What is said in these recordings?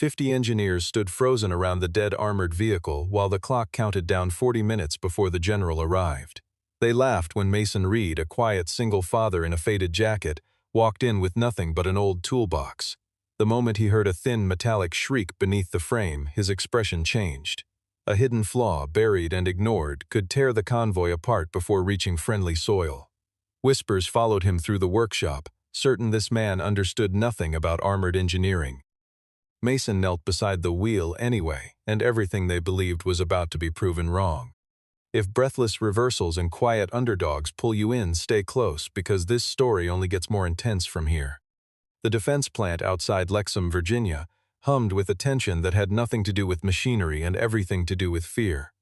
50 engineers stood frozen around the dead armored vehicle while the clock counted down 40 minutes before the general arrived. They laughed when Mason Reed, a quiet single father in a faded jacket, walked in with nothing but an old toolbox. The moment he heard a thin metallic shriek beneath the frame, his expression changed. A hidden flaw, buried and ignored, could tear the convoy apart before reaching friendly soil. Whispers followed him through the workshop, certain this man understood nothing about armored engineering. Mason knelt beside the wheel anyway, and everything they believed was about to be proven wrong. If breathless reversals and quiet underdogs pull you in, stay close, because this story only gets more intense from here. The defense plant outside Lexham, Virginia, hummed with a tension that had nothing to do with machinery and everything to do with fear.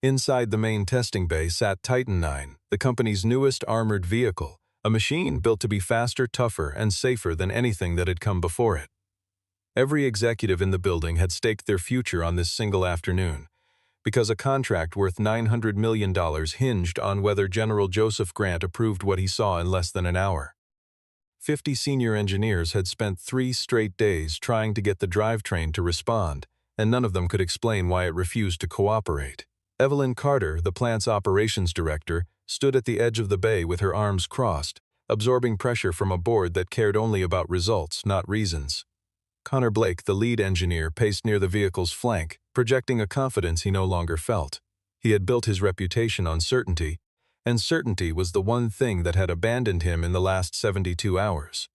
Inside the main testing bay sat Titan IX, the company's newest armored vehicle, a machine built to be faster, tougher, and safer than anything that had come before it. Every executive in the building had staked their future on this single afternoon, because a contract worth $900 million hinged on whether General Joseph Grant approved what he saw in less than an hour. 50 senior engineers had spent 3 straight days trying to get the drivetrain to respond, and none of them could explain why it refused to cooperate. Evelyn Carter, the plant's operations director, stood at the edge of the bay with her arms crossed, absorbing pressure from a board that cared only about results, not reasons. Connor Blake, the lead engineer, paced near the vehicle's flank, projecting a confidence he no longer felt. He had built his reputation on certainty, and certainty was the one thing that had abandoned him in the last 72 hours.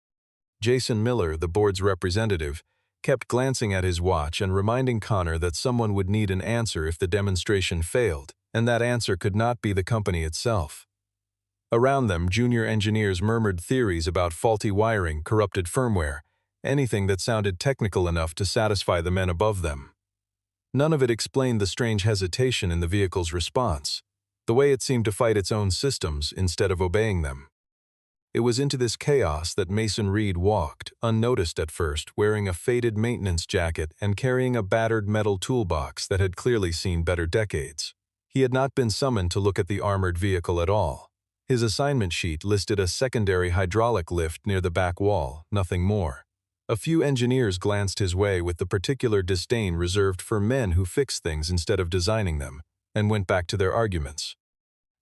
Jason Miller, the board's representative, kept glancing at his watch and reminding Connor that someone would need an answer if the demonstration failed, and that answer could not be the company itself. Around them, junior engineers murmured theories about faulty wiring, corrupted firmware, anything that sounded technical enough to satisfy the men above them. None of it explained the strange hesitation in the vehicle's response, the way it seemed to fight its own systems instead of obeying them. It was into this chaos that Mason Reed walked, unnoticed at first, wearing a faded maintenance jacket and carrying a battered metal toolbox that had clearly seen better decades. He had not been summoned to look at the armored vehicle at all. His assignment sheet listed a secondary hydraulic lift near the back wall, nothing more. A few engineers glanced his way with the particular disdain reserved for men who fix things instead of designing them, and went back to their arguments.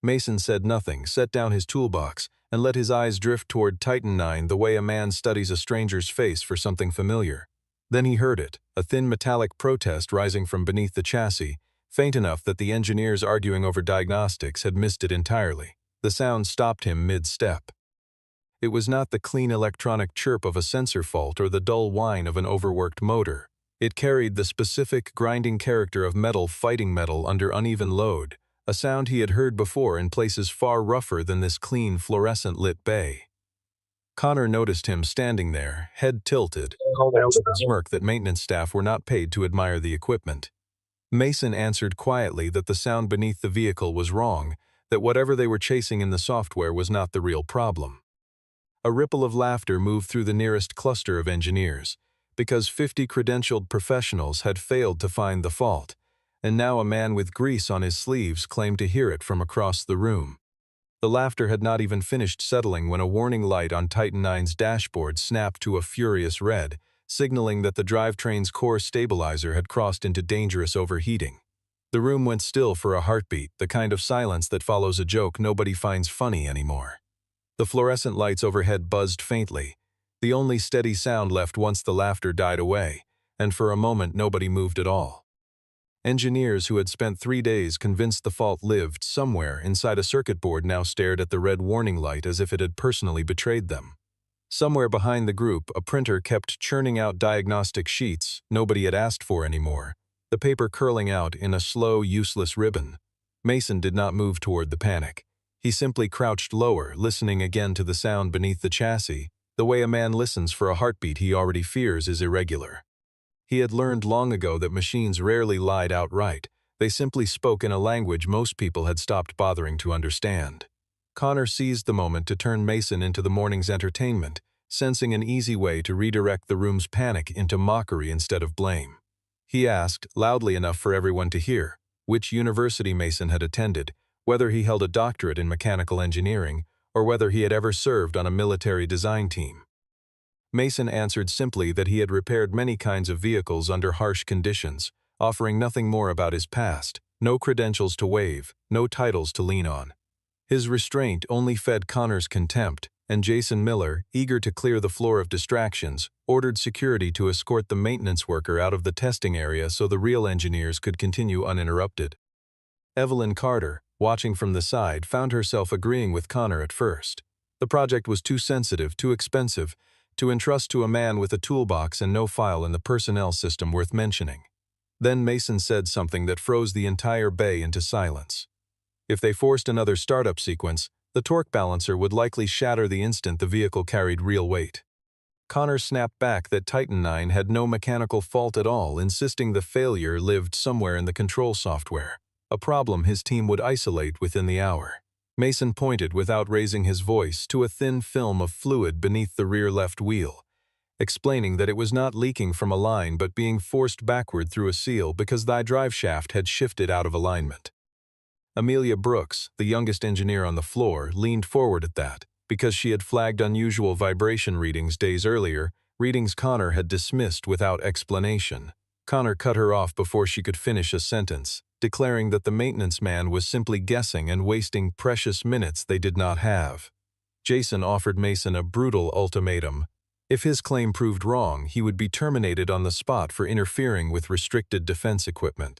Mason said nothing, set down his toolbox, and let his eyes drift toward Titan IX the way a man studies a stranger's face for something familiar. Then he heard it, a thin metallic protest rising from beneath the chassis, faint enough that the engineers arguing over diagnostics had missed it entirely. The sound stopped him mid-step. It was not the clean electronic chirp of a sensor fault or the dull whine of an overworked motor. It carried the specific grinding character of metal fighting metal under uneven load, a sound he had heard before in places far rougher than this clean, fluorescent-lit bay. Connor noticed him standing there, head tilted, a smirk that maintenance staff were not paid to admire the equipment. Mason answered quietly that the sound beneath the vehicle was wrong, that whatever they were chasing in the software was not the real problem. A ripple of laughter moved through the nearest cluster of engineers, because 50 credentialed professionals had failed to find the fault, and now a man with grease on his sleeves claimed to hear it from across the room. The laughter had not even finished settling when a warning light on Titan IX's dashboard snapped to a furious red, signaling that the drivetrain's core stabilizer had crossed into dangerous overheating. The room went still for a heartbeat, the kind of silence that follows a joke nobody finds funny anymore. The fluorescent lights overhead buzzed faintly, the only steady sound left once the laughter died away, and for a moment nobody moved at all. Engineers who had spent 3 days convinced the fault lived somewhere inside a circuit board now stared at the red warning light as if it had personally betrayed them. Somewhere behind the group, a printer kept churning out diagnostic sheets nobody had asked for anymore, the paper curling out in a slow, useless ribbon. Mason did not move toward the panic. He simply crouched lower, listening again to the sound beneath the chassis, the way a man listens for a heartbeat he already fears is irregular. He had learned long ago that machines rarely lied outright. They simply spoke in a language most people had stopped bothering to understand. Connor seized the moment to turn Mason into the morning's entertainment, sensing an easy way to redirect the room's panic into mockery instead of blame. He asked, loudly enough for everyone to hear, which university Mason had attended, whether he held a doctorate in mechanical engineering, or whether he had ever served on a military design team. Mason answered simply that he had repaired many kinds of vehicles under harsh conditions, offering nothing more about his past, no credentials to wave, no titles to lean on. His restraint only fed Connor's contempt, and Jason Miller, eager to clear the floor of distractions, ordered security to escort the maintenance worker out of the testing area so the real engineers could continue uninterrupted. Evelyn Carter, watching from the side, found herself agreeing with Connor at first. The project was too sensitive, too expensive, to entrust to a man with a toolbox and no file in the personnel system worth mentioning. Then Mason said something that froze the entire bay into silence. If they forced another startup sequence, the torque balancer would likely shatter the instant the vehicle carried real weight. Connor snapped back that Titan IX had no mechanical fault at all, insisting the failure lived somewhere in the control software, a problem his team would isolate within the hour. Mason pointed without raising his voice to a thin film of fluid beneath the rear left wheel, explaining that it was not leaking from a line but being forced backward through a seal because the drive shaft had shifted out of alignment. Amelia Brooks, the youngest engineer on the floor, leaned forward at that, because she had flagged unusual vibration readings days earlier, readings Connor had dismissed without explanation. Connor cut her off before she could finish a sentence, declaring that the maintenance man was simply guessing and wasting precious minutes they did not have. Jason offered Mason a brutal ultimatum. If his claim proved wrong, he would be terminated on the spot for interfering with restricted defense equipment.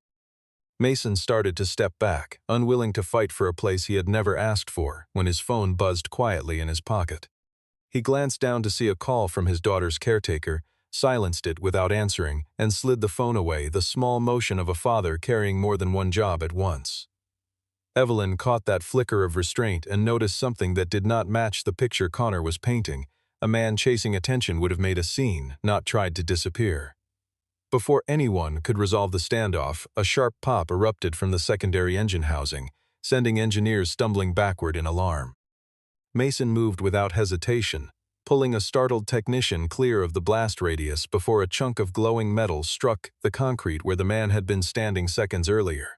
Mason started to step back, unwilling to fight for a place he had never asked for, when his phone buzzed quietly in his pocket. He glanced down to see a call from his daughter's caretaker, silenced it without answering, and slid the phone away, the small motion of a father carrying more than one job at once. Evelyn caught that flicker of restraint and noticed something that did not match the picture Connor was painting. A man chasing attention would have made a scene, not tried to disappear. Before anyone could resolve the standoff, a sharp pop erupted from the secondary engine housing, sending engineers stumbling backward in alarm. Mason moved without hesitation, pulling a startled technician clear of the blast radius before a chunk of glowing metal struck the concrete where the man had been standing seconds earlier.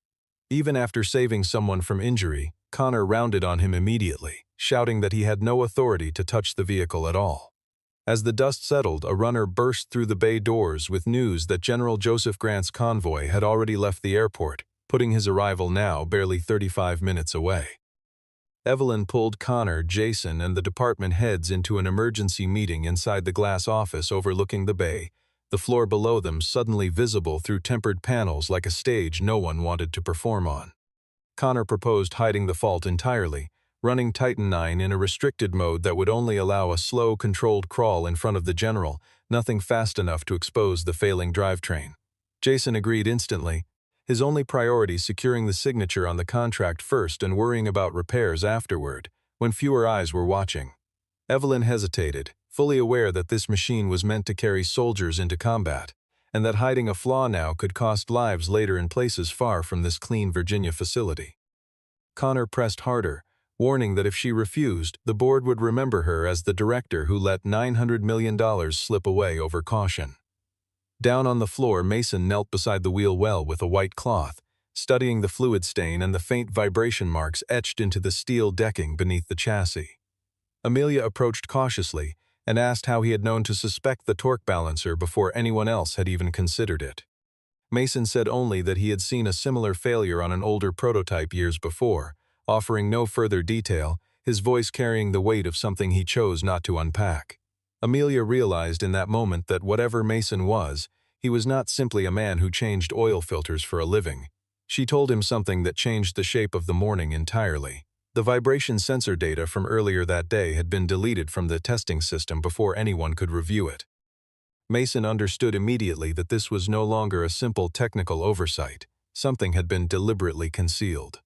Even after saving someone from injury, Connor rounded on him immediately, shouting that he had no authority to touch the vehicle at all. As the dust settled, a runner burst through the bay doors with news that General Joseph Grant's convoy had already left the airport, putting his arrival now barely 35 minutes away. Evelyn pulled Connor, Jason, and the department heads into an emergency meeting inside the glass office overlooking the bay, the floor below them suddenly visible through tempered panels like a stage no one wanted to perform on. Connor proposed hiding the fault entirely, running Titan IX in a restricted mode that would only allow a slow, controlled crawl in front of the general, nothing fast enough to expose the failing drivetrain. Jason agreed instantly, his only priority securing the signature on the contract first and worrying about repairs afterward, when fewer eyes were watching. Evelyn hesitated, fully aware that this machine was meant to carry soldiers into combat, and that hiding a flaw now could cost lives later in places far from this clean Virginia facility. Connor pressed harder, warning that if she refused, the board would remember her as the director who let $900 million slip away over caution. Down on the floor, Mason knelt beside the wheel well with a white cloth, studying the fluid stain and the faint vibration marks etched into the steel decking beneath the chassis. Amelia approached cautiously and asked how he had known to suspect the torque balancer before anyone else had even considered it. Mason said only that he had seen a similar failure on an older prototype years before, offering no further detail, his voice carrying the weight of something he chose not to unpack. Amelia realized in that moment that whatever Mason was, he was not simply a man who changed oil filters for a living. She told him something that changed the shape of the morning entirely. The vibration sensor data from earlier that day had been deleted from the testing system before anyone could review it. Mason understood immediately that this was no longer a simple technical oversight. Something had been deliberately concealed.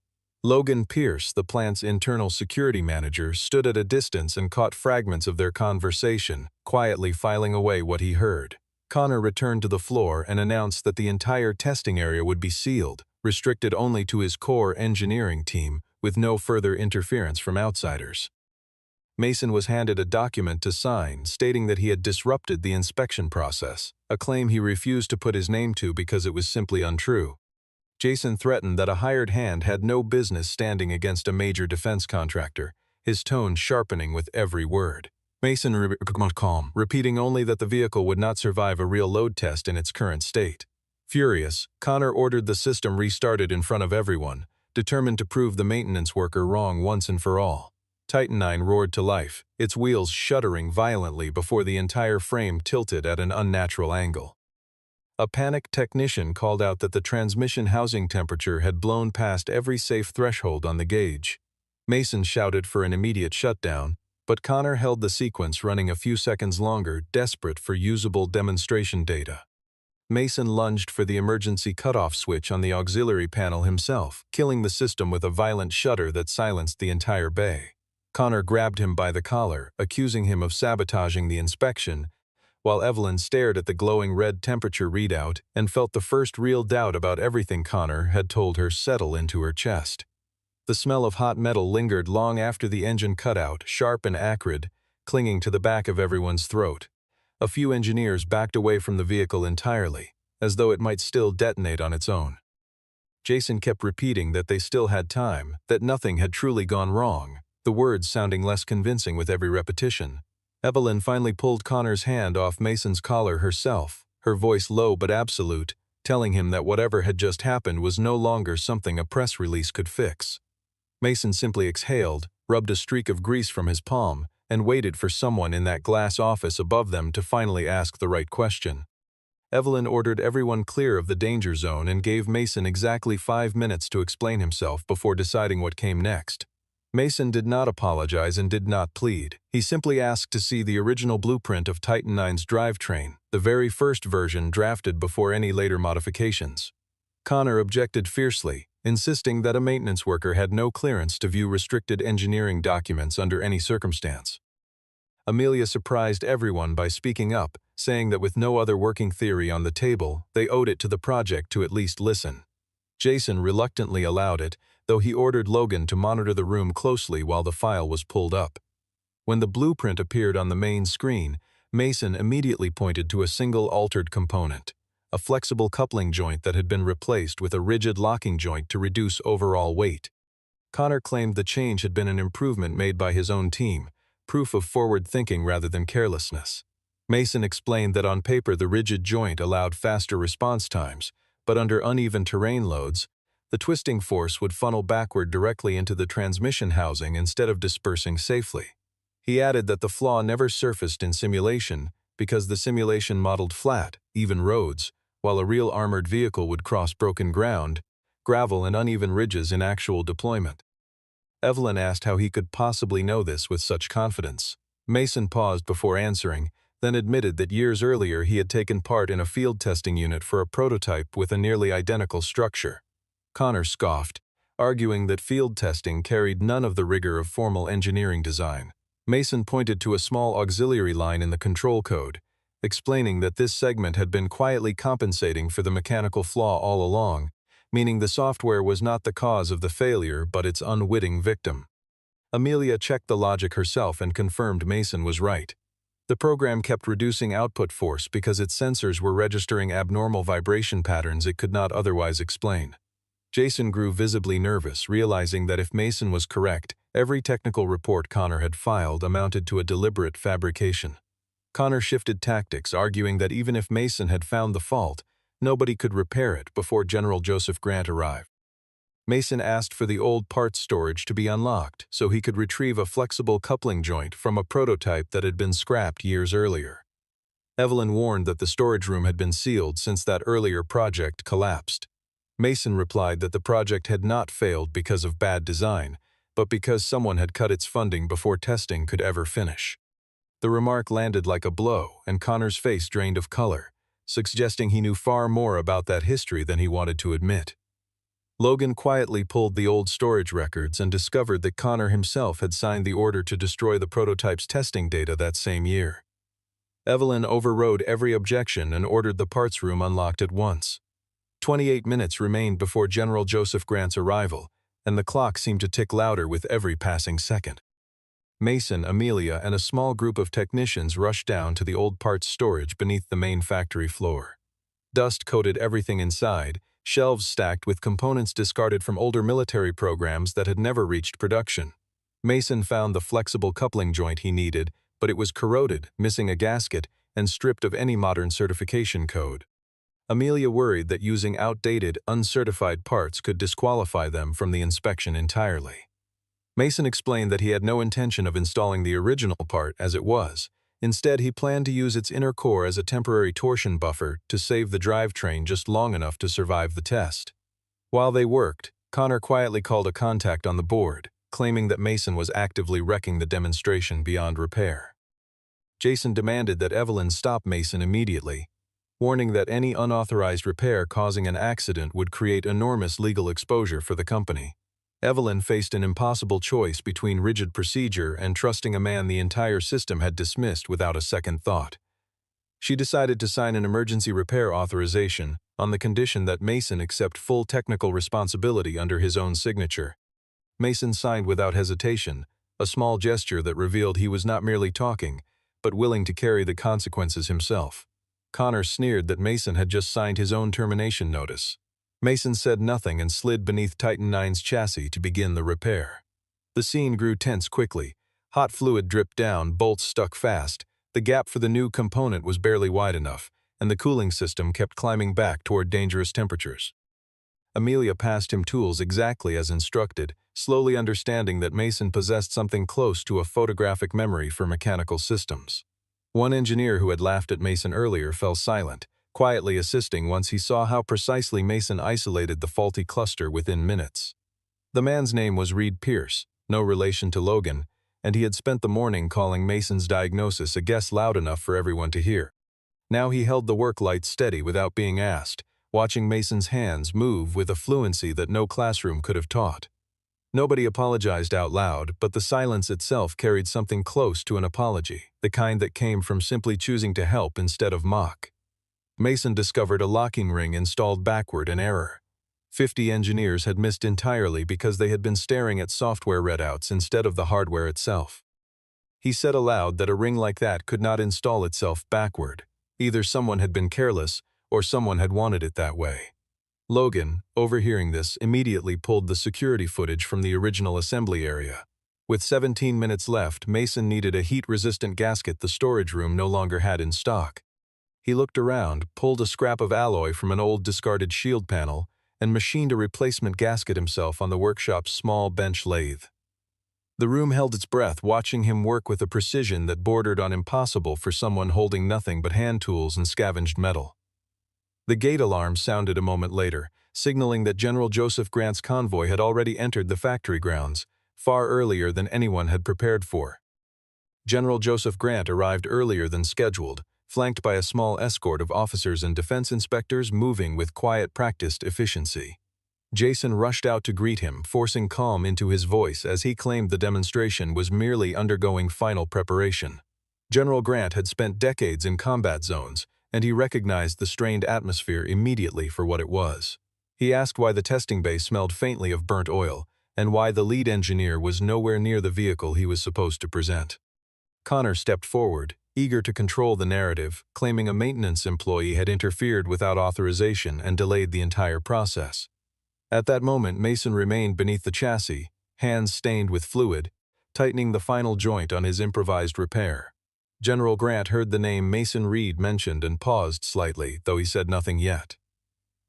Logan Pierce, the plant's internal security manager, stood at a distance and caught fragments of their conversation, quietly filing away what he heard. Connor returned to the floor and announced that the entire testing area would be sealed, restricted only to his core engineering team, with no further interference from outsiders. Mason was handed a document to sign stating that he had disrupted the inspection process, a claim he refused to put his name to because it was simply untrue. Jason threatened that a hired hand had no business standing against a major defense contractor, his tone sharpening with every word. Mason remained calm, repeating only that the vehicle would not survive a real load test in its current state. Furious, Connor ordered the system restarted in front of everyone, determined to prove the maintenance worker wrong once and for all. Titan 9 roared to life, its wheels shuddering violently before the entire frame tilted at an unnatural angle. A panicked technician called out that the transmission housing temperature had blown past every safe threshold on the gauge. Mason shouted for an immediate shutdown, but Connor held the sequence running a few seconds longer, desperate for usable demonstration data. Mason lunged for the emergency cutoff switch on the auxiliary panel himself, killing the system with a violent shudder that silenced the entire bay. Connor grabbed him by the collar, accusing him of sabotaging the inspection, while Evelyn stared at the glowing red temperature readout and felt the first real doubt about everything Connor had told her settle into her chest. The smell of hot metal lingered long after the engine cut out, sharp and acrid, clinging to the back of everyone's throat. A few engineers backed away from the vehicle entirely, as though it might still detonate on its own. Jason kept repeating that they still had time, that nothing had truly gone wrong, the words sounding less convincing with every repetition. Evelyn finally pulled Connor's hand off Mason's collar herself, her voice low but absolute, telling him that whatever had just happened was no longer something a press release could fix. Mason simply exhaled, rubbed a streak of grease from his palm, and waited for someone in that glass office above them to finally ask the right question. Evelyn ordered everyone clear of the danger zone and gave Mason exactly 5 minutes to explain himself before deciding what came next. Mason did not apologize and did not plead. He simply asked to see the original blueprint of Titan 9's drivetrain, the very first version drafted before any later modifications. Connor objected fiercely, insisting that a maintenance worker had no clearance to view restricted engineering documents under any circumstance. Amelia surprised everyone by speaking up, saying that with no other working theory on the table, they owed it to the project to at least listen. Jason reluctantly allowed it, though he ordered Logan to monitor the room closely while the file was pulled up. When the blueprint appeared on the main screen, Mason immediately pointed to a single altered component, a flexible coupling joint that had been replaced with a rigid locking joint to reduce overall weight. Connor claimed the change had been an improvement made by his own team, proof of forward thinking rather than carelessness. Mason explained that on paper the rigid joint allowed faster response times, but under uneven terrain loads, the twisting force would funnel backward directly into the transmission housing instead of dispersing safely. He added that the flaw never surfaced in simulation because the simulation modeled flat, even roads, while a real armored vehicle would cross broken ground, gravel and uneven ridges in actual deployment. Evelyn asked how he could possibly know this with such confidence. Mason paused before answering, then admitted that years earlier he had taken part in a field testing unit for a prototype with a nearly identical structure. Connor scoffed, arguing that field testing carried none of the rigor of formal engineering design. Mason pointed to a small auxiliary line in the control code, explaining that this segment had been quietly compensating for the mechanical flaw all along, meaning the software was not the cause of the failure but its unwitting victim. Amelia checked the logic herself and confirmed Mason was right. The program kept reducing output force because its sensors were registering abnormal vibration patterns it could not otherwise explain. Jason grew visibly nervous, realizing that if Mason was correct, every technical report Connor had filed amounted to a deliberate fabrication. Connor shifted tactics, arguing that even if Mason had found the fault, nobody could repair it before General Joseph Grant arrived. Mason asked for the old parts storage to be unlocked so he could retrieve a flexible coupling joint from a prototype that had been scrapped years earlier. Evelyn warned that the storage room had been sealed since that earlier project collapsed. Mason replied that the project had not failed because of bad design, but because someone had cut its funding before testing could ever finish. The remark landed like a blow, and Connor's face drained of color, suggesting he knew far more about that history than he wanted to admit. Logan quietly pulled the old storage records and discovered that Connor himself had signed the order to destroy the prototype's testing data that same year. Evelyn overrode every objection and ordered the parts room unlocked at once. 28 minutes remained before General Joseph Grant's arrival, and the clock seemed to tick louder with every passing second. Mason, Amelia, and a small group of technicians rushed down to the old parts storage beneath the main factory floor. Dust coated everything inside, shelves stacked with components discarded from older military programs that had never reached production. Mason found the flexible coupling joint he needed, but it was corroded, missing a gasket, and stripped of any modern certification code. Amelia worried that using outdated, uncertified parts could disqualify them from the inspection entirely. Mason explained that he had no intention of installing the original part as it was. Instead, he planned to use its inner core as a temporary torsion buffer to save the drivetrain just long enough to survive the test. While they worked, Connor quietly called a contact on the board, claiming that Mason was actively wrecking the demonstration beyond repair. Jason demanded that Evelyn stop Mason immediately, warning that any unauthorized repair causing an accident would create enormous legal exposure for the company. Evelyn faced an impossible choice between rigid procedure and trusting a man the entire system had dismissed without a second thought. She decided to sign an emergency repair authorization on the condition that Mason accept full technical responsibility under his own signature. Mason signed without hesitation, a small gesture that revealed he was not merely talking, but willing to carry the consequences himself. Connor sneered that Mason had just signed his own termination notice. Mason said nothing and slid beneath Titan IX's chassis to begin the repair. The scene grew tense quickly. Hot fluid dripped down, bolts stuck fast. The gap for the new component was barely wide enough, and the cooling system kept climbing back toward dangerous temperatures. Amelia passed him tools exactly as instructed, slowly understanding that Mason possessed something close to a photographic memory for mechanical systems. One engineer who had laughed at Mason earlier fell silent, quietly assisting once he saw how precisely Mason isolated the faulty cluster within minutes. The man's name was Reed Pierce, no relation to Logan, and he had spent the morning calling Mason's diagnosis a guess loud enough for everyone to hear. Now he held the work light steady without being asked, watching Mason's hands move with a fluency that no classroom could have taught. Nobody apologized out loud, but the silence itself carried something close to an apology, the kind that came from simply choosing to help instead of mock. Mason discovered a locking ring installed backward in error. 50 engineers had missed entirely because they had been staring at software readouts instead of the hardware itself. He said aloud that a ring like that could not install itself backward. Either someone had been careless, or someone had wanted it that way. Logan, overhearing this, immediately pulled the security footage from the original assembly area. With 17 minutes left, Mason needed a heat-resistant gasket the storage room no longer had in stock. He looked around, pulled a scrap of alloy from an old discarded shield panel, and machined a replacement gasket himself on the workshop's small bench lathe. The room held its breath, watching him work with a precision that bordered on impossible for someone holding nothing but hand tools and scavenged metal. The gate alarm sounded a moment later, signaling that General Joseph Grant's convoy had already entered the factory grounds, far earlier than anyone had prepared for. General Joseph Grant arrived earlier than scheduled, flanked by a small escort of officers and defense inspectors moving with quiet, practiced efficiency. Jason rushed out to greet him, forcing calm into his voice as he claimed the demonstration was merely undergoing final preparation. General Grant had spent decades in combat zones, and he recognized the strained atmosphere immediately for what it was. He asked why the testing bay smelled faintly of burnt oil, and why the lead engineer was nowhere near the vehicle he was supposed to present. Connor stepped forward, eager to control the narrative, claiming a maintenance employee had interfered without authorization and delayed the entire process. At that moment, Mason remained beneath the chassis, hands stained with fluid, tightening the final joint on his improvised repair. General Grant heard the name Mason Reed mentioned and paused slightly, though he said nothing yet.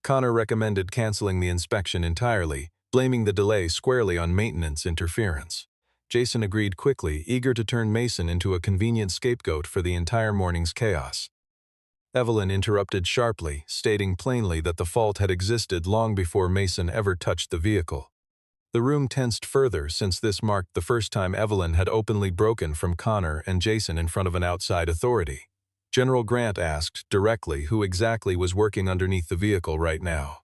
Connor recommended canceling the inspection entirely, blaming the delay squarely on maintenance interference. Jason agreed quickly, eager to turn Mason into a convenient scapegoat for the entire morning's chaos. Evelyn interrupted sharply, stating plainly that the fault had existed long before Mason ever touched the vehicle. The room tensed further since this marked the first time Evelyn had openly broken from Connor and Jason in front of an outside authority. General Grant asked directly who exactly was working underneath the vehicle right now.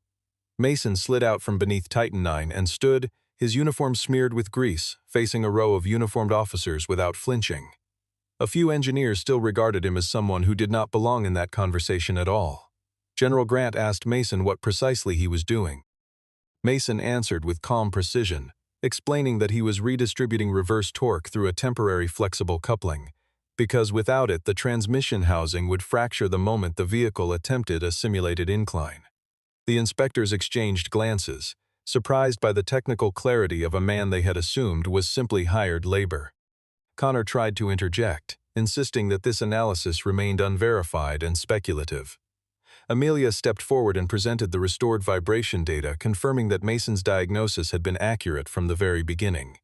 Mason slid out from beneath Titan IX and stood, his uniform smeared with grease, facing a row of uniformed officers without flinching. A few engineers still regarded him as someone who did not belong in that conversation at all. General Grant asked Mason what precisely he was doing. Mason answered with calm precision, explaining that he was redistributing reverse torque through a temporary flexible coupling, because without it the transmission housing would fracture the moment the vehicle attempted a simulated incline. The inspectors exchanged glances, surprised by the technical clarity of a man they had assumed was simply hired labor. Connor tried to interject, insisting that this analysis remained unverified and speculative. Amelia stepped forward and presented the restored vibration data, confirming that Mason's diagnosis had been accurate from the very beginning.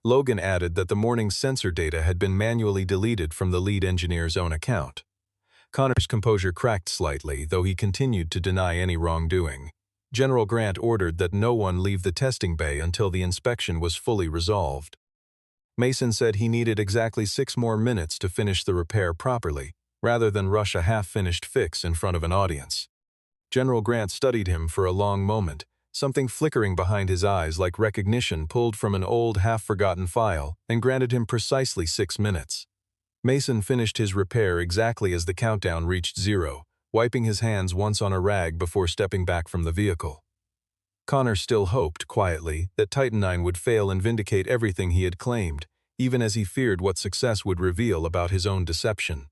Logan added that the morning's sensor data had been manually deleted from the lead engineer's own account. Connor's composure cracked slightly, though he continued to deny any wrongdoing. General Grant ordered that no one leave the testing bay until the inspection was fully resolved. Mason said he needed exactly 6 more minutes to finish the repair properly, rather than rush a half-finished fix in front of an audience. General Grant studied him for a long moment, something flickering behind his eyes like recognition pulled from an old, half-forgotten file, and granted him precisely 6 minutes. Mason finished his repair exactly as the countdown reached 0, wiping his hands once on a rag before stepping back from the vehicle. Connor still hoped, quietly, that Titan IX would fail and vindicate everything he had claimed, even as he feared what success would reveal about his own deception.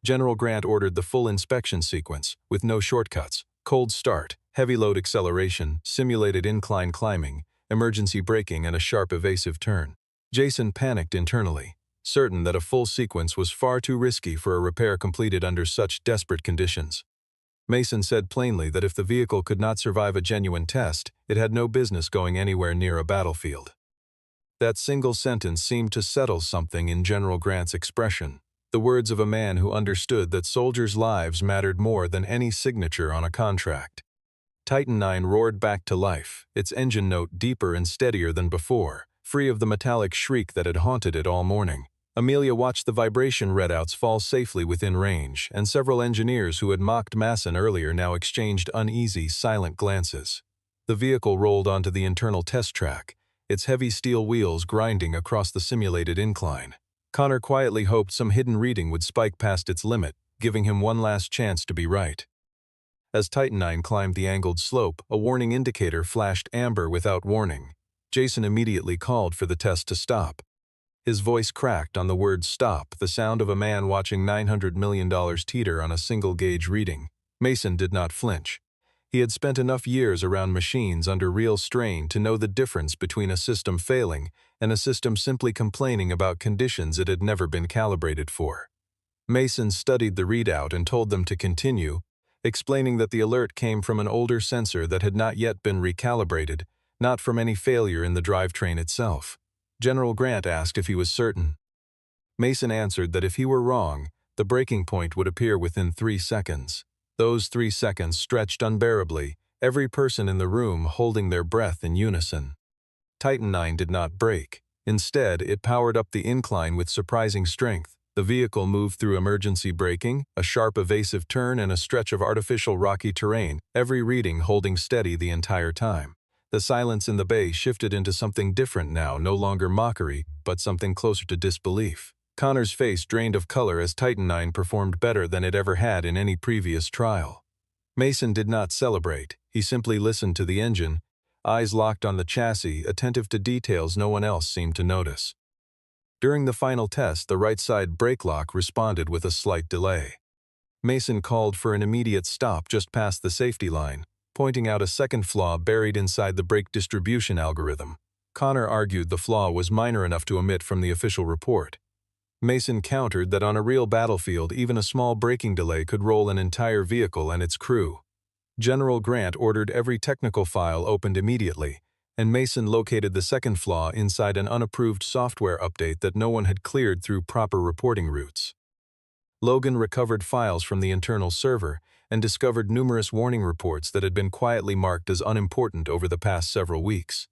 General Grant ordered the full inspection sequence, with no shortcuts: cold start, heavy load acceleration, simulated incline climbing, emergency braking, and a sharp evasive turn. Jason panicked internally, certain that a full sequence was far too risky for a repair completed under such desperate conditions. Mason said plainly that if the vehicle could not survive a genuine test, it had no business going anywhere near a battlefield. That single sentence seemed to settle something in General Grant's expression, the words of a man who understood that soldiers' lives mattered more than any signature on a contract. Titan IX roared back to life, its engine note deeper and steadier than before, free of the metallic shriek that had haunted it all morning. Amelia watched the vibration readouts fall safely within range, and several engineers who had mocked Mason earlier now exchanged uneasy, silent glances. The vehicle rolled onto the internal test track, its heavy steel wheels grinding across the simulated incline. Connor quietly hoped some hidden reading would spike past its limit, giving him one last chance to be right. As Titan IX climbed the angled slope, a warning indicator flashed amber without warning. Jason immediately called for the test to stop. His voice cracked on the word stop, the sound of a man watching $900 million teeter on a single-gauge reading. Mason did not flinch. He had spent enough years around machines under real strain to know the difference between a system failing and a system simply complaining about conditions it had never been calibrated for. Mason studied the readout and told them to continue, explaining that the alert came from an older sensor that had not yet been recalibrated, not from any failure in the drivetrain itself. General Grant asked if he was certain. Mason answered that if he were wrong, the breaking point would appear within 3 seconds. Those 3 seconds stretched unbearably, every person in the room holding their breath in unison. Titan IX did not brake. Instead, it powered up the incline with surprising strength. The vehicle moved through emergency braking, a sharp evasive turn, and a stretch of artificial rocky terrain, every reading holding steady the entire time. The silence in the bay shifted into something different now, no longer mockery, but something closer to disbelief. Connor's face drained of color as Titan IX performed better than it ever had in any previous trial. Mason did not celebrate. He simply listened to the engine, eyes locked on the chassis, attentive to details no one else seemed to notice. During the final test, the right side brake lock responded with a slight delay. Mason called for an immediate stop just past the safety line, pointing out a second flaw buried inside the brake distribution algorithm. Connor argued the flaw was minor enough to omit from the official report. Mason countered that on a real battlefield, even a small braking delay could roll an entire vehicle and its crew. General Grant ordered every technical file opened immediately, and Mason located the second flaw inside an unapproved software update that no one had cleared through proper reporting routes. Logan recovered files from the internal server and discovered numerous warning reports that had been quietly marked as unimportant over the past several weeks.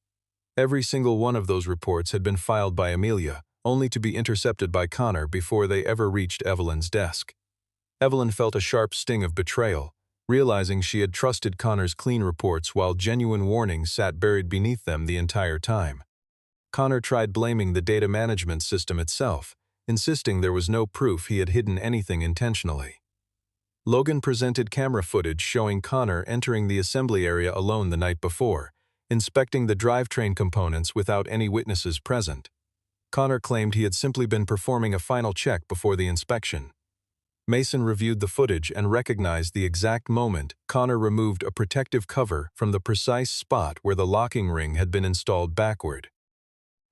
Every single one of those reports had been filed by Amelia, only to be intercepted by Connor before they ever reached Evelyn's desk. Evelyn felt a sharp sting of betrayal, realizing she had trusted Connor's clean reports while genuine warnings sat buried beneath them the entire time. Connor tried blaming the data management system itself, insisting there was no proof he had hidden anything intentionally. Logan presented camera footage showing Connor entering the assembly area alone the night before, inspecting the drivetrain components without any witnesses present. Connor claimed he had simply been performing a final check before the inspection. Mason reviewed the footage and recognized the exact moment Connor removed a protective cover from the precise spot where the locking ring had been installed backward.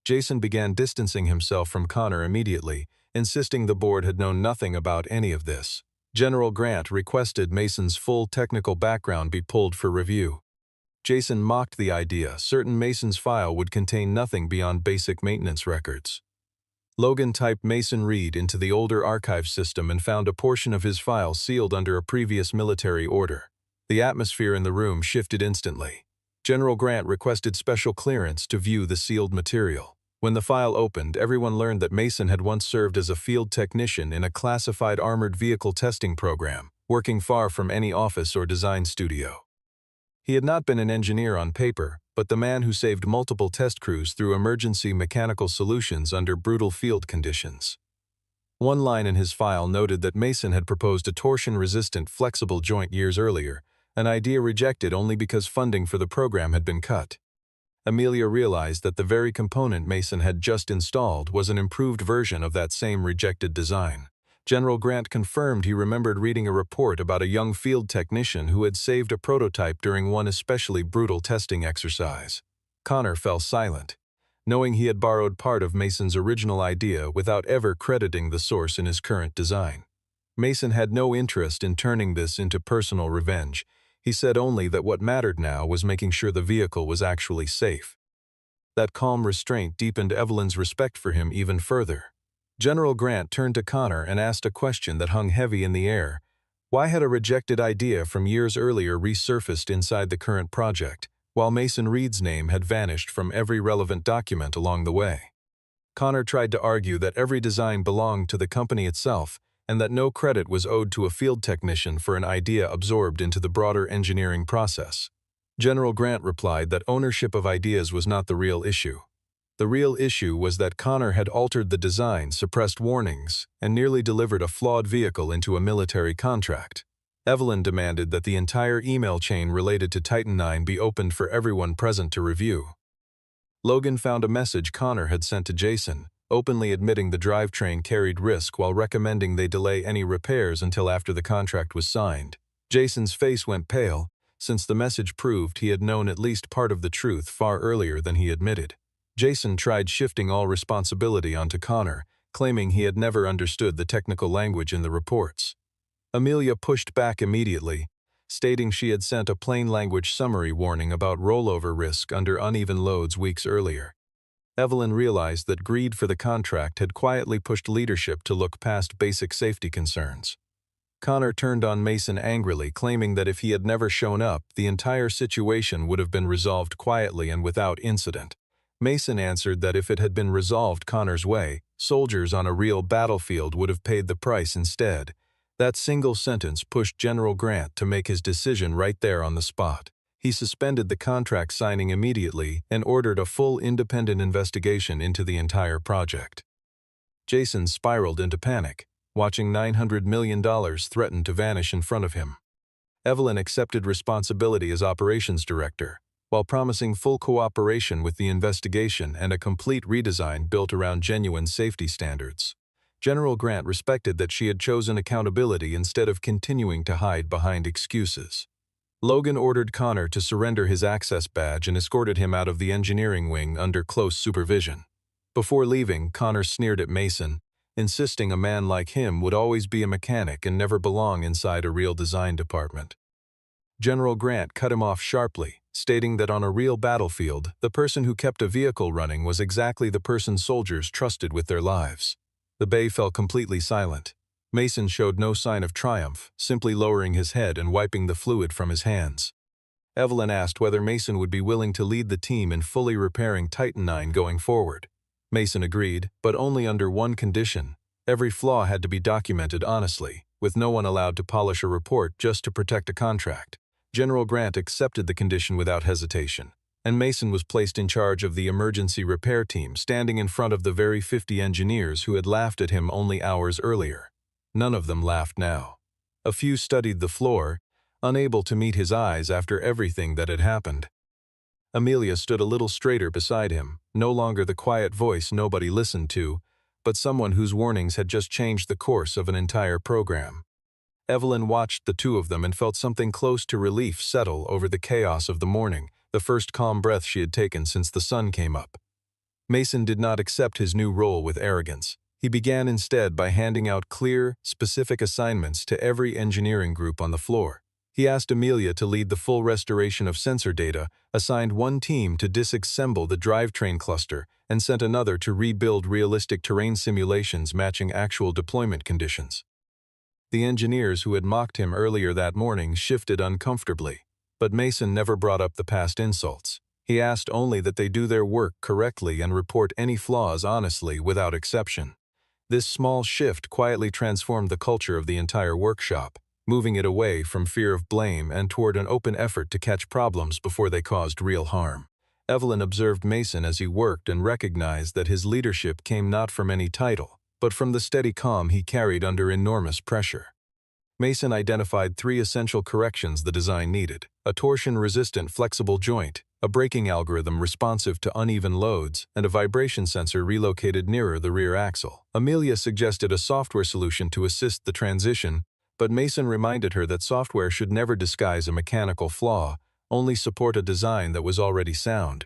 Jason began distancing himself from Connor immediately, insisting the board had known nothing about any of this. General Grant requested Mason's full technical background be pulled for review. Jason mocked the idea, certain Mason's file would contain nothing beyond basic maintenance records. Logan typed Mason Reed into the older archive system and found a portion of his file sealed under a previous military order. The atmosphere in the room shifted instantly. General Grant requested special clearance to view the sealed material. When the file opened, everyone learned that Mason had once served as a field technician in a classified armored vehicle testing program, working far from any office or design studio. He had not been an engineer on paper, but the man who saved multiple test crews through emergency mechanical solutions under brutal field conditions. One line in his file noted that Mason had proposed a torsion-resistant flexible joint years earlier, an idea rejected only because funding for the program had been cut. Amelia realized that the very component Mason had just installed was an improved version of that same rejected design. General Grant confirmed he remembered reading a report about a young field technician who had saved a prototype during one especially brutal testing exercise. Connor fell silent, knowing he had borrowed part of Mason's original idea without ever crediting the source in his current design. Mason had no interest in turning this into personal revenge. He said only that what mattered now was making sure the vehicle was actually safe. That calm restraint deepened Evelyn's respect for him even further. General Grant turned to Connor and asked a question that hung heavy in the air. Why had a rejected idea from years earlier resurfaced inside the current project, while Mason Reed's name had vanished from every relevant document along the way? Connor tried to argue that every design belonged to the company itself, and that no credit was owed to a field technician for an idea absorbed into the broader engineering process. General Grant replied that ownership of ideas was not the real issue. The real issue was that Connor had altered the design, suppressed warnings, and nearly delivered a flawed vehicle into a military contract. Evelyn demanded that the entire email chain related to Titan IX be opened for everyone present to review. Logan found a message Connor had sent to Jason, openly admitting the drivetrain carried risk while recommending they delay any repairs until after the contract was signed. Jason's face went pale, since the message proved he had known at least part of the truth far earlier than he admitted. Jason tried shifting all responsibility onto Connor, claiming he had never understood the technical language in the reports. Amelia pushed back immediately, stating she had sent a plain language summary warning about rollover risk under uneven loads weeks earlier. Evelyn realized that greed for the contract had quietly pushed leadership to look past basic safety concerns. Connor turned on Mason angrily, claiming that if he had never shown up, the entire situation would have been resolved quietly and without incident. Mason answered that if it had been resolved Connor's way, soldiers on a real battlefield would have paid the price instead. That single sentence pushed General Grant to make his decision right there on the spot. He suspended the contract signing immediately and ordered a full independent investigation into the entire project. Jason spiraled into panic, watching $900 million threaten to vanish in front of him. Evelyn accepted responsibility as operations director, while promising full cooperation with the investigation and a complete redesign built around genuine safety standards. General Grant respected that she had chosen accountability instead of continuing to hide behind excuses. Logan ordered Connor to surrender his access badge and escorted him out of the engineering wing under close supervision. Before leaving, Connor sneered at Mason, insisting a man like him would always be a mechanic and never belong inside a real design department. General Grant cut him off sharply, stating that on a real battlefield, the person who kept a vehicle running was exactly the person soldiers trusted with their lives. The bay fell completely silent. Mason showed no sign of triumph, simply lowering his head and wiping the fluid from his hands. Evelyn asked whether Mason would be willing to lead the team in fully repairing Titan IX going forward. Mason agreed, but only under one condition. Every flaw had to be documented honestly, with no one allowed to polish a report just to protect a contract. General Grant accepted the condition without hesitation, and Mason was placed in charge of the emergency repair team, standing in front of the very 50 engineers who had laughed at him only hours earlier. None of them laughed now. A few studied the floor, unable to meet his eyes after everything that had happened. Amelia stood a little straighter beside him, no longer the quiet voice nobody listened to, but someone whose warnings had just changed the course of an entire program. Evelyn watched the two of them and felt something close to relief settle over the chaos of the morning, the first calm breath she had taken since the sun came up. Mason did not accept his new role with arrogance. He began instead by handing out clear, specific assignments to every engineering group on the floor. He asked Amelia to lead the full restoration of sensor data, assigned one team to disassemble the drivetrain cluster, and sent another to rebuild realistic terrain simulations matching actual deployment conditions. The engineers who had mocked him earlier that morning shifted uncomfortably, but Mason never brought up the past insults. He asked only that they do their work correctly and report any flaws honestly without exception. This small shift quietly transformed the culture of the entire workshop, moving it away from fear of blame and toward an open effort to catch problems before they caused real harm. Evelyn observed Mason as he worked and recognized that his leadership came not from any title, but from the steady calm he carried under enormous pressure. Mason identified 3 essential corrections the design needed: a torsion-resistant flexible joint, a braking algorithm responsive to uneven loads, and a vibration sensor relocated nearer the rear axle. Amelia suggested a software solution to assist the transition, but Mason reminded her that software should never disguise a mechanical flaw, only support a design that was already sound.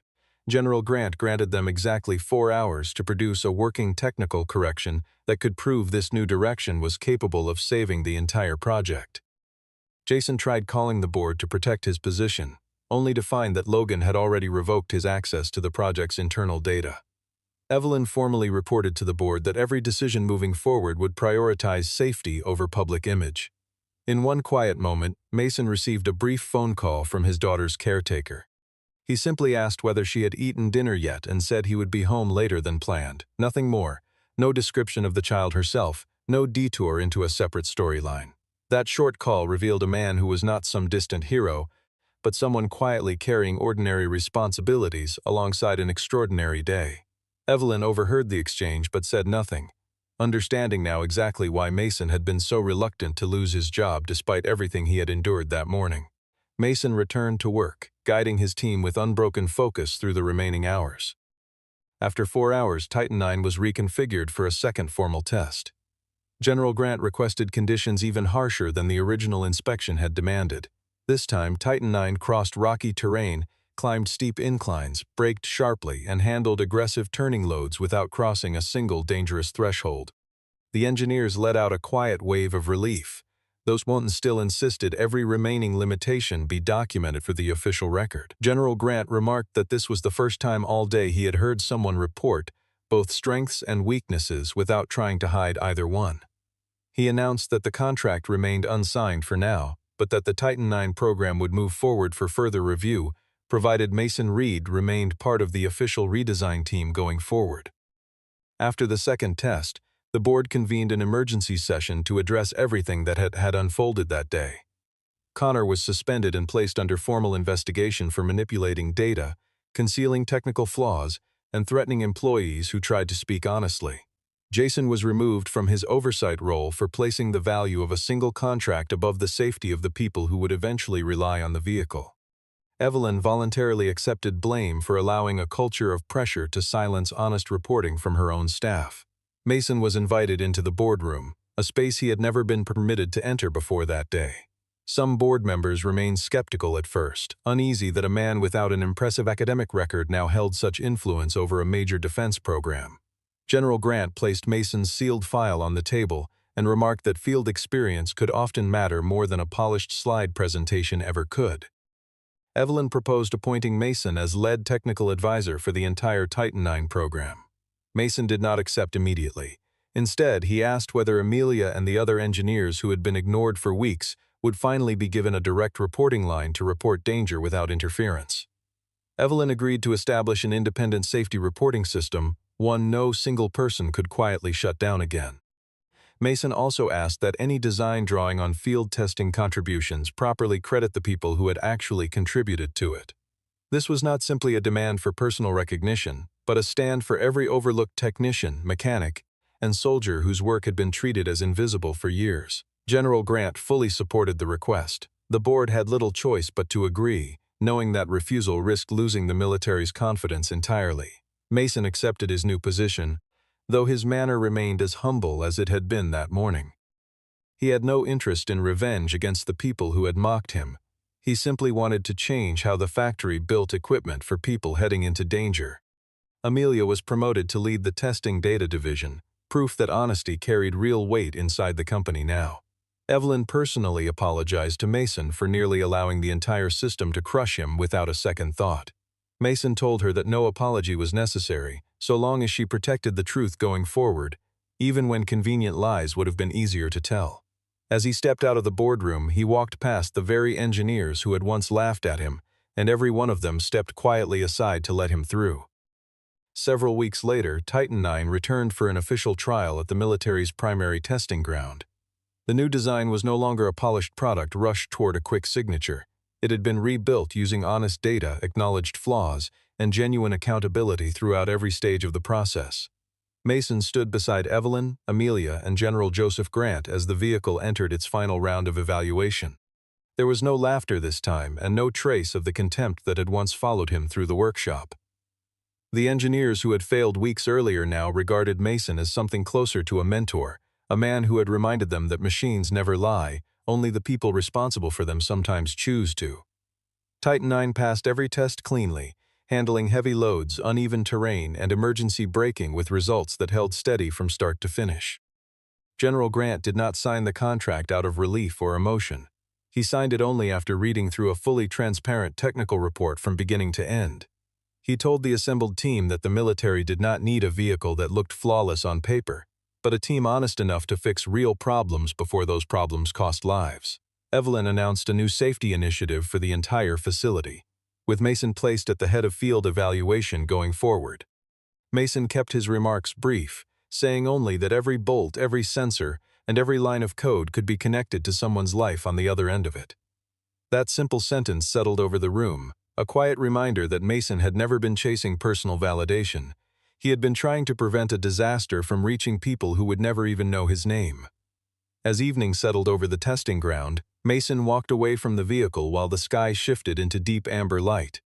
General Grant granted them exactly 4 hours to produce a working technical correction that could prove this new direction was capable of saving the entire project. Jason tried calling the board to protect his position, only to find that Logan had already revoked his access to the project's internal data. Evelyn formally reported to the board that every decision moving forward would prioritize safety over public image. In one quiet moment, Mason received a brief phone call from his daughter's caretaker. He simply asked whether she had eaten dinner yet and said he would be home later than planned. Nothing more. No description of the child herself, no detour into a separate storyline. That short call revealed a man who was not some distant hero, but someone quietly carrying ordinary responsibilities alongside an extraordinary day. Evelyn overheard the exchange but said nothing, understanding now exactly why Mason had been so reluctant to lose his job despite everything he had endured that morning. Mason returned to work, guiding his team with unbroken focus through the remaining hours. After 4 hours, Titan IX was reconfigured for a second formal test. General Grant requested conditions even harsher than the original inspection had demanded. This time, Titan IX crossed rocky terrain, climbed steep inclines, braked sharply, and handled aggressive turning loads without crossing a single dangerous threshold. The engineers let out a quiet wave of relief. Those ones still insisted every remaining limitation be documented for the official record. General Grant remarked that this was the first time all day he had heard someone report both strengths and weaknesses without trying to hide either one. He announced that the contract remained unsigned for now, but that the Titan IX program would move forward for further review, provided Mason Reed remained part of the official redesign team going forward. After the second test, the board convened an emergency session to address everything that had unfolded that day. Connor was suspended and placed under formal investigation for manipulating data, concealing technical flaws, and threatening employees who tried to speak honestly. Jason was removed from his oversight role for placing the value of a single contract above the safety of the people who would eventually rely on the vehicle. Evelyn voluntarily accepted blame for allowing a culture of pressure to silence honest reporting from her own staff. Mason was invited into the boardroom, a space he had never been permitted to enter before that day. Some board members remained skeptical at first, uneasy that a man without an impressive academic record now held such influence over a major defense program. General Grant placed Mason's sealed file on the table and remarked that field experience could often matter more than a polished slide presentation ever could. Evelyn proposed appointing Mason as lead technical advisor for the entire Titan IX program. Mason did not accept immediately. Instead, he asked whether Amelia and the other engineers who had been ignored for weeks would finally be given a direct reporting line to report danger without interference. Evelyn agreed to establish an independent safety reporting system, one no single person could quietly shut down again. Mason also asked that any design drawing on field testing contributions properly credit the people who had actually contributed to it. This was not simply a demand for personal recognition, but a stand for every overlooked technician, mechanic, and soldier whose work had been treated as invisible for years. General Grant fully supported the request. The board had little choice but to agree, knowing that refusal risked losing the military's confidence entirely. Mason accepted his new position, though his manner remained as humble as it had been that morning. He had no interest in revenge against the people who had mocked him. He simply wanted to change how the factory built equipment for people heading into danger. Amelia was promoted to lead the testing data division, proof that honesty carried real weight inside the company now. Evelyn personally apologized to Mason for nearly allowing the entire system to crush him without a second thought. Mason told her that no apology was necessary, so long as she protected the truth going forward, even when convenient lies would have been easier to tell. As he stepped out of the boardroom, he walked past the very engineers who had once laughed at him, and every one of them stepped quietly aside to let him through. Several weeks later, Titan IX returned for an official trial at the military's primary testing ground. The new design was no longer a polished product rushed toward a quick signature. It had been rebuilt using honest data, acknowledged flaws, and genuine accountability throughout every stage of the process. Mason stood beside Evelyn, Amelia, and General Joseph Grant as the vehicle entered its final round of evaluation. There was no laughter this time, and no trace of the contempt that had once followed him through the workshop. The engineers who had failed weeks earlier now regarded Mason as something closer to a mentor, a man who had reminded them that machines never lie, only the people responsible for them sometimes choose to. Titan IX passed every test cleanly, handling heavy loads, uneven terrain, and emergency braking with results that held steady from start to finish. General Grant did not sign the contract out of relief or emotion. He signed it only after reading through a fully transparent technical report from beginning to end. He told the assembled team that the military did not need a vehicle that looked flawless on paper, but a team honest enough to fix real problems before those problems cost lives. Evelyn announced a new safety initiative for the entire facility, with Mason placed at the head of field evaluation going forward. Mason kept his remarks brief, saying only that every bolt, every sensor, and every line of code could be connected to someone's life on the other end of it. That simple sentence settled over the room, a quiet reminder that Mason had never been chasing personal validation. He had been trying to prevent a disaster from reaching people who would never even know his name. As evening settled over the testing ground, Mason walked away from the vehicle while the sky shifted into deep amber light.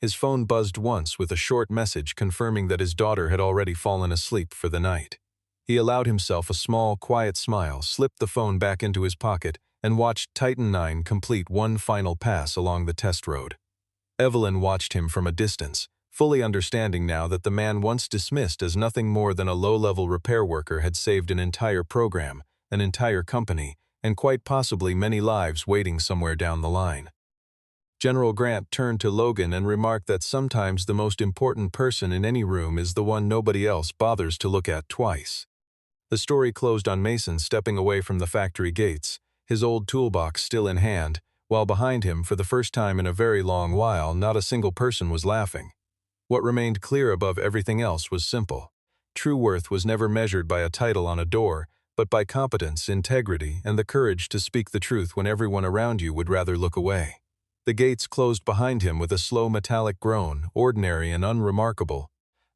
His phone buzzed once with a short message confirming that his daughter had already fallen asleep for the night. He allowed himself a small, quiet smile, slipped the phone back into his pocket, and watched Titan IX complete one final pass along the test road. Evelyn watched him from a distance, fully understanding now that the man once dismissed as nothing more than a low-level repair worker had saved an entire program, an entire company, and quite possibly many lives waiting somewhere down the line. General Grant turned to Logan and remarked that sometimes the most important person in any room is the one nobody else bothers to look at twice. The story closed on Mason stepping away from the factory gates, his old toolbox still in hand, while behind him, for the first time in a very long while, not a single person was laughing. What remained clear above everything else was simple. True worth was never measured by a title on a door, but by competence, integrity, and the courage to speak the truth when everyone around you would rather look away. The gates closed behind him with a slow metallic groan, ordinary and unremarkable,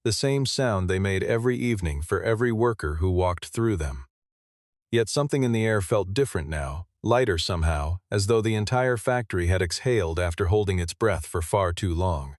the same sound they made every evening for every worker who walked through them. Yet something in the air felt different now, lighter somehow, as though the entire factory had exhaled after holding its breath for far too long.